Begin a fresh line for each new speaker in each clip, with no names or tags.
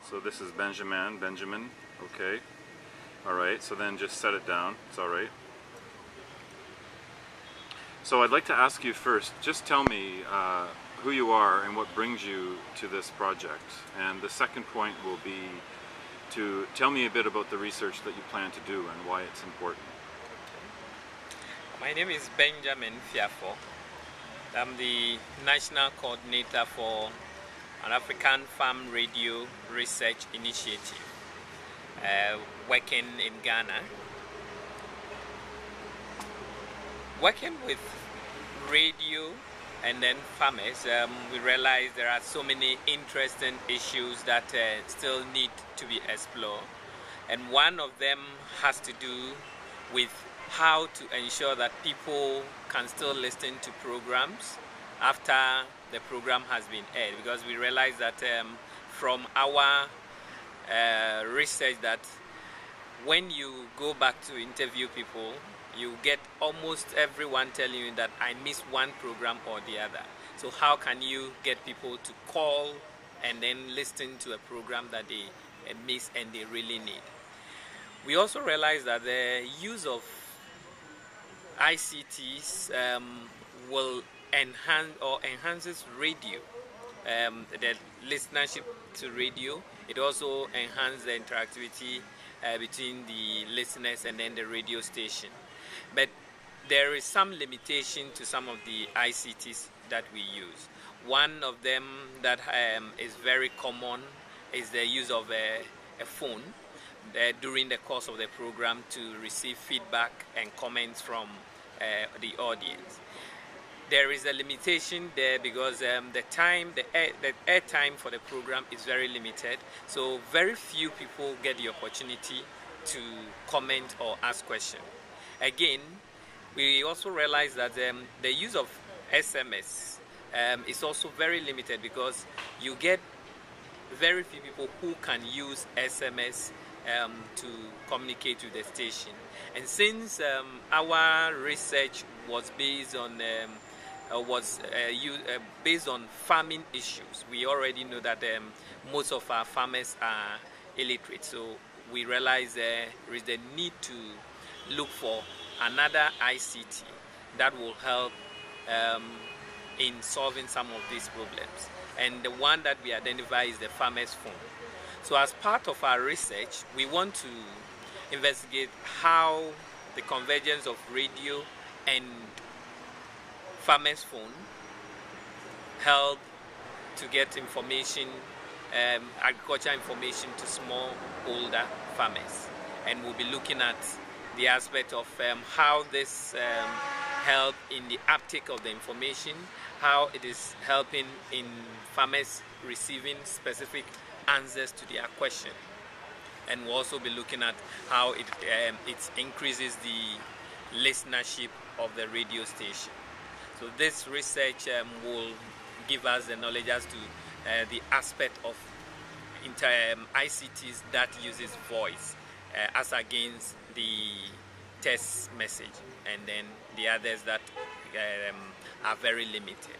So this is Benjamin, okay. All right, so then just set it down, it's all right. So I'd like to ask you first, just tell me who you are and what brings you to this project. And the second point will be to tell me a bit about the research that you plan to do and why it's important.
My name is Benjamin Fiafor. I'm the National Coordinator for an African Farm Radio Research Initiative working in Ghana. Working with radio and then farmers, we realize there are so many interesting issues that still need to be explored. And one of them has to do with how to ensure that people can still listen to programs after the program has been aired, because we realize that from our research that when you go back to interview people, you get almost everyone telling you that I missed one program or the other. So how can you get people to call and then listen to a program that they miss and they really need? We also realize that the use of ICTs will enhances radio, the listenership to radio. It also enhances the interactivity between the listeners and then the radio station. But there is some limitation to some of the ICTs that we use. One of them that is very common is the use of a phone during the course of the program to receive feedback and comments from the audience. There is a limitation there because the air time for the program is very limited, so very few people get the opportunity to comment or ask questions. Again, we also realize that the use of SMS is also very limited because you get very few people who can use SMS to communicate with the station. And since our research was based on based on farming issues, we already know that most of our farmers are illiterate. So we realize there is the need to look for another ICT that will help in solving some of these problems. And the one that we identify is the farmer's phone. So as part of our research, we want to investigate how the convergence of radio and farmer's phone help to get information, agriculture information to smallholder farmers. And we'll be looking at the aspect of how this help in the uptake of the information, how it is helping in farmers receiving specific answers to their question. And we'll also be looking at how it increases the listenership of the radio station. So this research will give us the knowledge as to the aspect of ICTs that uses voice as against the text message, and then the others that are very limited.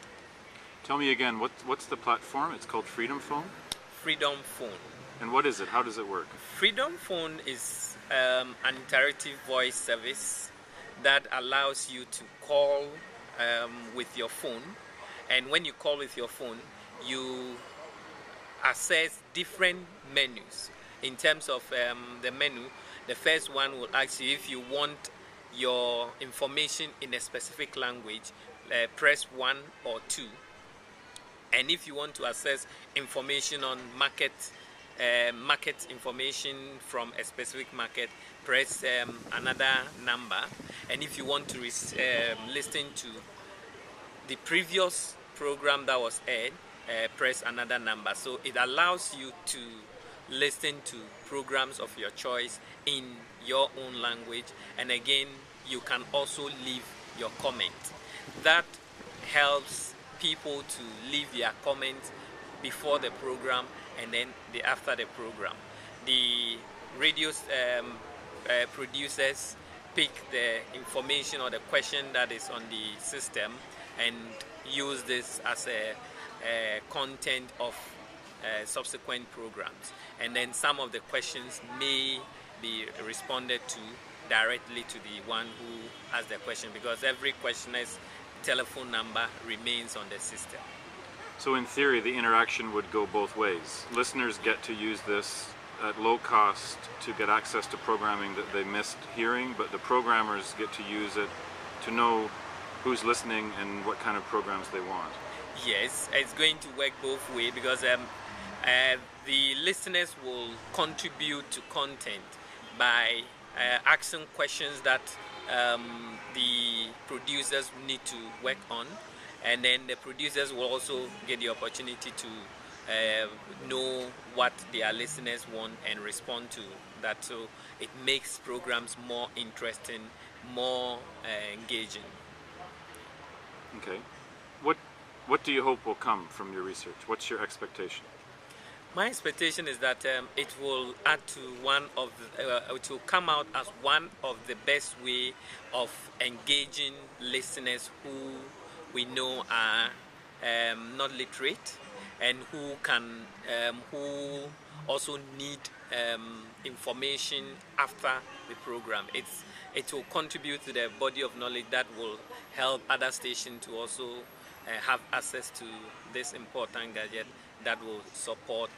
Tell me again, what's the platform? It's called Freedom Phone?
Freedom Phone.
And what is it? How does it work?
Freedom Phone is an interactive voice service that allows you to call with your phone, and when you call with your phone, you access different menus. In terms of the menu, the first one will ask you if you want your information in a specific language, press 1 or 2. And if you want to access information on market information from a specific market, press another number. And if you want to listen to the previous program that was aired, press another number. So it allows you to listen to programs of your choice in your own language, and again you can also leave your comment. That helps people to leave their comments before the program and then after the program. The radio producers pick the information or the question that is on the system and use this as a content of subsequent programs. And then some of the questions may be responded to directly to the one who asked the question, because every questioner's telephone number remains on the system.
So in theory, the interaction would go both ways. Listeners get to use this at low cost to get access to programming that they missed hearing, but the programmers get to use it to know who's listening and what kind of programs they want.
Yes, it's going to work both ways, because the listeners will contribute to content by asking questions that the producers need to work on, and then the producers will also get the opportunity to know what their listeners want and respond to that. So it makes programs more interesting, more engaging.
Okay. What do you hope will come from your research? What's your expectation?
My expectation is that it will add to it will come out as one of the best way of engaging listeners who we know are not literate, and who also need information after the program. It will contribute to the body of knowledge that will help other stations to also have access to this important gadget that will support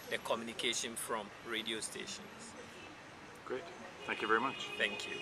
the communication from radio stations.
Great. Thank you very much.
Thank you.